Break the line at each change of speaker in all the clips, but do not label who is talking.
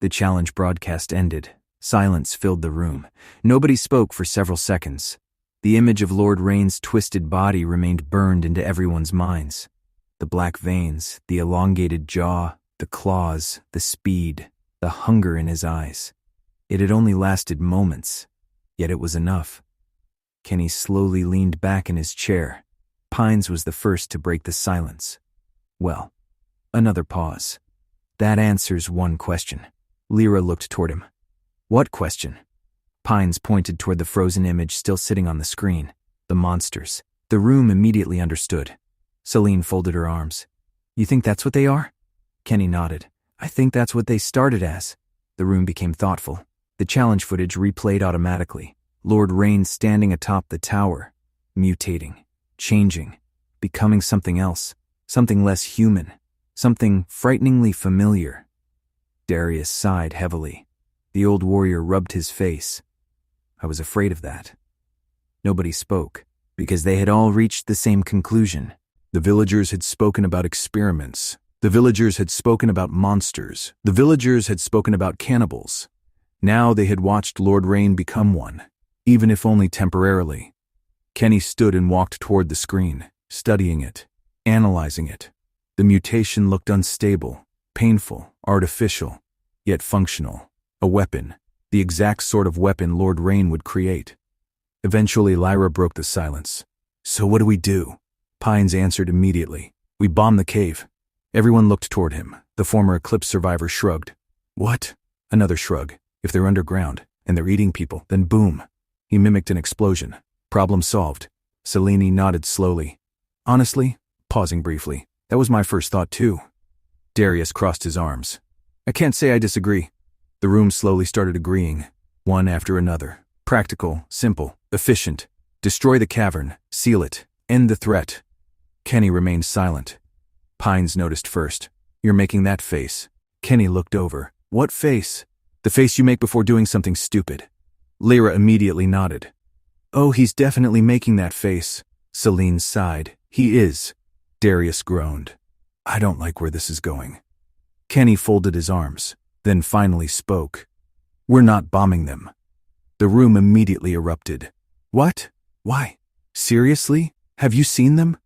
The challenge broadcast ended. Silence filled the room. Nobody spoke for several seconds. The image of Lord Rain's twisted body remained burned into everyone's minds. The black veins, the elongated jaw, the claws, the speed, the hunger in his eyes. It had only lasted moments, yet it was enough. Kenny slowly leaned back in his chair. Pines was the first to break the silence. Well, another pause. That answers one question. Lyra looked toward him. What question? Pines pointed toward the frozen image still sitting on the screen. The monsters. The room immediately understood. Celine folded her arms. You think that's what they are? Kenny nodded. I think that's what they started as. The room became thoughtful. The challenge footage replayed automatically. Lord Rain standing atop the tower, mutating, changing, becoming something else, something less human, something frighteningly familiar. Darius sighed heavily. The old warrior rubbed his face. I was afraid of that. Nobody spoke, because they had all reached the same conclusion. The villagers had spoken about experiments. The villagers had spoken about monsters. The villagers had spoken about cannibals. Now they had watched Lord Rain become one, even if only temporarily. Kenny stood and walked toward the screen, studying it, analyzing it. The mutation looked unstable, painful, artificial, yet functional. A weapon, the exact sort of weapon Lord Rain would create. Eventually, Lyra broke the silence. So what do we do? Pines answered immediately. We bomb the cave. Everyone looked toward him. The former Eclipse survivor shrugged. What? Another shrug. If they're underground, and they're eating people, then boom. He mimicked an explosion. Problem solved. Celine nodded slowly. Honestly, pausing briefly, that was my first thought too. Darius crossed his arms. I can't say I disagree. The room slowly started agreeing, one after another. Practical, simple, efficient. Destroy the cavern, seal it, end the threat. Kenny remained silent. Pines noticed first. You're making that face. Kenny looked over. What face? The face you make before doing something stupid. Lyra immediately nodded. Oh, he's definitely making that face. Celine sighed. He is. Darius groaned. I don't like where this is going. Kenny folded his arms, then finally spoke. We're not bombing them. The room immediately erupted. What? Why? Seriously? Have you seen them?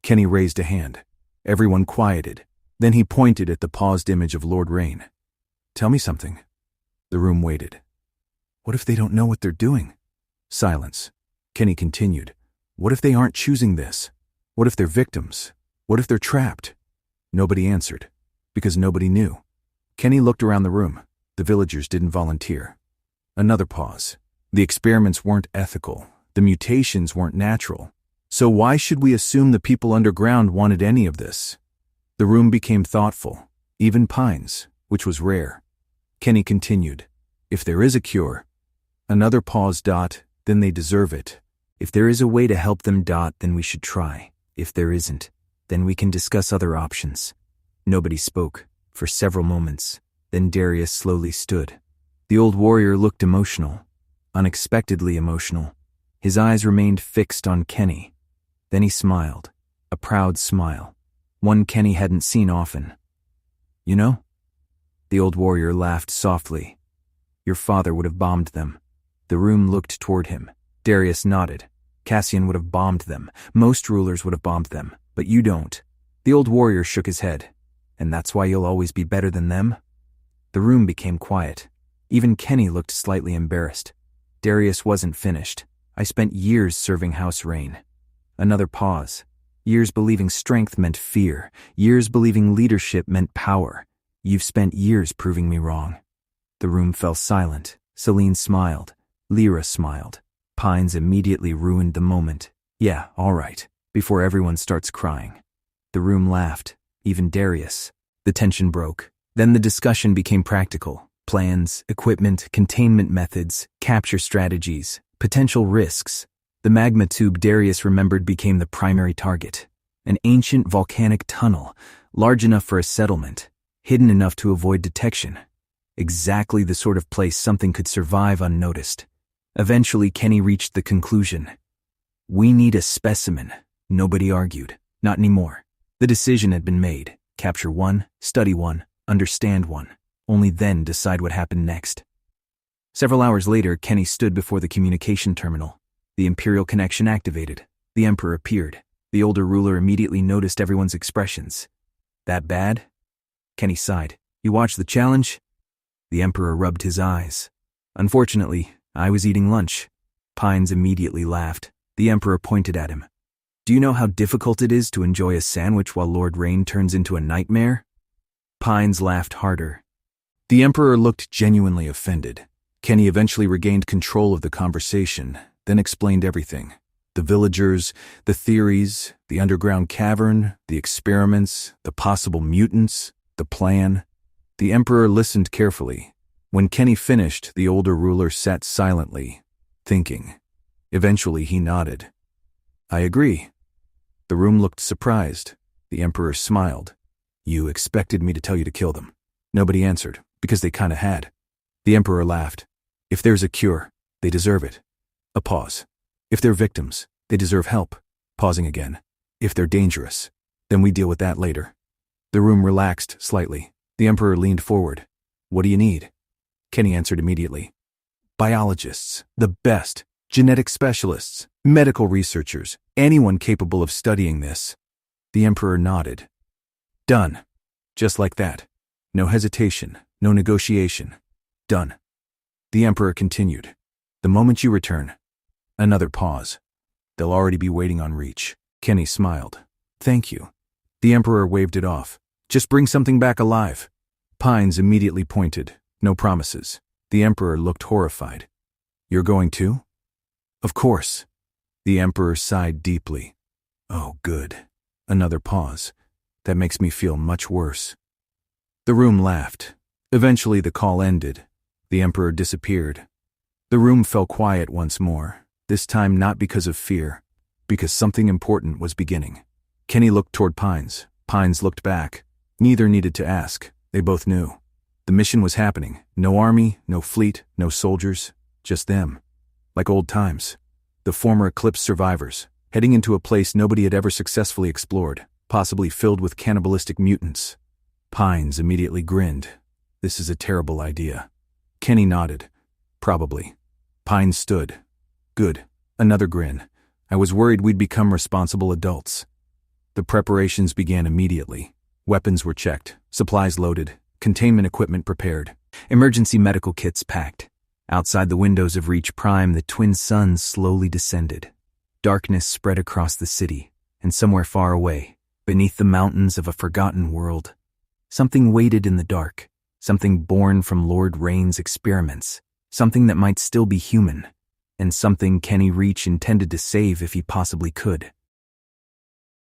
Kenny raised a hand. Everyone quieted. Then he pointed at the paused image of Lord Rain. Tell me something. The room waited. What if they don't know what they're doing? Silence. Kenny continued. What if they aren't choosing this? What if they're victims? What if they're trapped? Nobody answered, because nobody knew. Kenny looked around the room. The villagers didn't volunteer. Another pause. The experiments weren't ethical. The mutations weren't natural. So why should we assume the people underground wanted any of this? The room became thoughtful, even Pines, which was rare. Kenny continued. If there is a cure, another pause. Then they deserve it. If there is a way to help them. Then we should try. If there isn't, then we can discuss other options. Nobody spoke for several moments. Then Darius slowly stood. The old warrior looked emotional, unexpectedly emotional. His eyes remained fixed on Kenny. Then he smiled, a proud smile, one Kenny hadn't seen often. You know? The old warrior laughed softly. Your father would have bombed them. The room looked toward him. Darius nodded. Cassian would have bombed them. Most rulers would have bombed them, but you don't. The old warrior shook his head. And that's why you'll always be better than them? The room became quiet. Even Kenny looked slightly embarrassed. Darius wasn't finished. I spent years serving House Rain. Another pause. Years believing strength meant fear. Years believing leadership meant power. You've spent years proving me wrong. The room fell silent. Celine smiled. Lyra smiled. Pines immediately ruined the moment. Yeah, all right. Before everyone starts crying. The room laughed. Even Darius. The tension broke. Then the discussion became practical. Plans, equipment, containment methods, capture strategies, potential risks. The magma tube Darius remembered became the primary target. An ancient volcanic tunnel, large enough for a settlement, hidden enough to avoid detection. Exactly the sort of place something could survive unnoticed. Eventually, Kenny reached the conclusion. We need a specimen. Nobody argued. Not anymore. The decision had been made. Capture one, study one, understand one. only then decide what happened next. Several hours later, Kenny stood before the communication terminal. The Imperial connection activated. The Emperor appeared. The older ruler immediately noticed everyone's expressions. That bad? Kenny sighed. You watched the challenge? The Emperor rubbed his eyes. Unfortunately, I was eating lunch. Pines immediately laughed. The Emperor pointed at him. Do you know how difficult it is to enjoy a sandwich while Lord Rain turns into a nightmare? Pines laughed harder. The Emperor looked genuinely offended. Kenny eventually regained control of the conversation, then explained everything. The villagers, the theories, the underground cavern, the experiments, the possible mutants, the plan. The Emperor listened carefully. When Kenny finished, the older ruler sat silently, thinking. Eventually he nodded. I agree. The room looked surprised. The Emperor smiled. You expected me to tell you to kill them. Nobody answered, because they kinda had. The Emperor laughed. If there's a cure, they deserve it. A pause. If they're victims, they deserve help. Pausing again. If they're dangerous, then we deal with that later. The room relaxed slightly. The Emperor leaned forward. What do you need? Kenny answered immediately. Biologists, the best, genetic specialists, medical researchers, anyone capable of studying this. The Emperor nodded. Done. Just like that. No hesitation, no negotiation. Done. The Emperor continued. The moment you return. Another pause. They'll already be waiting on reach. Kenny smiled. Thank you. The Emperor waved it off. Just bring something back alive. Pines immediately pointed. No promises. The Emperor looked horrified. You're going too? Of course. The Emperor sighed deeply. Oh, good. Another pause. That makes me feel much worse. The room laughed. Eventually the call ended. The Emperor disappeared. The room fell quiet once more, this time not because of fear, because something important was beginning. Kenny looked toward Pines. Pines looked back. Neither needed to ask. They both knew. The mission was happening. No army, no fleet, no soldiers, just them. Like old times. The former Eclipse survivors, heading into a place nobody had ever successfully explored, possibly filled with cannibalistic mutants. Pines immediately grinned. This is a terrible idea. Kenny nodded. Probably. Pines stood. Good. Another grin. I was worried we'd become responsible adults. The preparations began immediately. Weapons were checked, supplies loaded, containment equipment prepared, emergency medical kits packed. Outside the windows of Reach Prime, the twin suns slowly descended. Darkness spread across the city, and somewhere far away, beneath the mountains of a forgotten world, something waited in the dark, something born from Lord Rain's experiments, something that might still be human, and something Kenny Reach intended to save if he possibly could.